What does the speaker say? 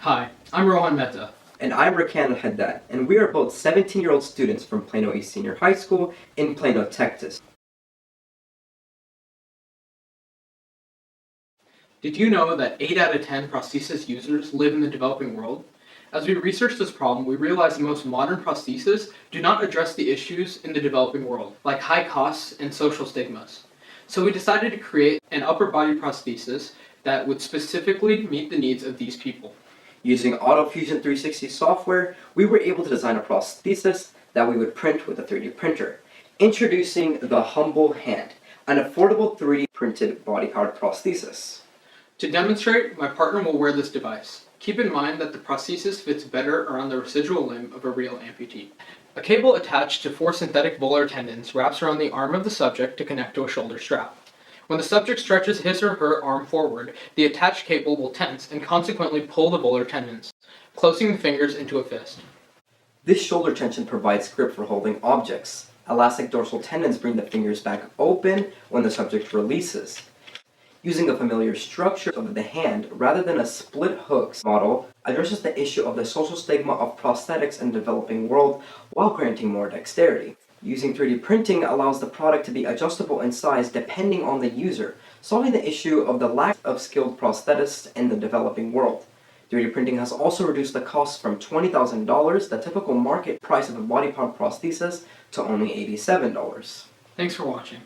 Hi, I'm Rohan Mehta. And I'm Rakan Haddad, and we are both 17-year-old students from Plano East Senior High School in Plano, Texas. Did you know that 8 out of 10 prosthesis users live in the developing world? As we researched this problem, we realized that most modern prostheses do not address the issues in the developing world, like high costs and social stigmas. So we decided to create an upper body prosthesis that would specifically meet the needs of these people. Using AutoFusion 360 software, we were able to design a prosthesis that we would print with a 3D printer. Introducing the Humble Hand, an affordable 3D printed body-powered prosthesis. To demonstrate, my partner will wear this device. Keep in mind that the prosthesis fits better around the residual limb of a real amputee. A cable attached to 4 synthetic volar tendons wraps around the arm of the subject to connect to a shoulder strap. When the subject stretches his or her arm forward, the attached cable will tense and consequently pull the volar tendons, closing the fingers into a fist. This shoulder tension provides grip for holding objects. Elastic dorsal tendons bring the fingers back open when the subject releases. Using a familiar structure of the hand rather than a split hooks model addresses the issue of the social stigma of prosthetics in the developing world while granting more dexterity. Using 3D printing allows the product to be adjustable in size depending on the user, solving the issue of the lack of skilled prosthetists in the developing world. 3D printing has also reduced the cost from $20,000, the typical market price of a body part prosthesis, to only $87. Thanks for watching.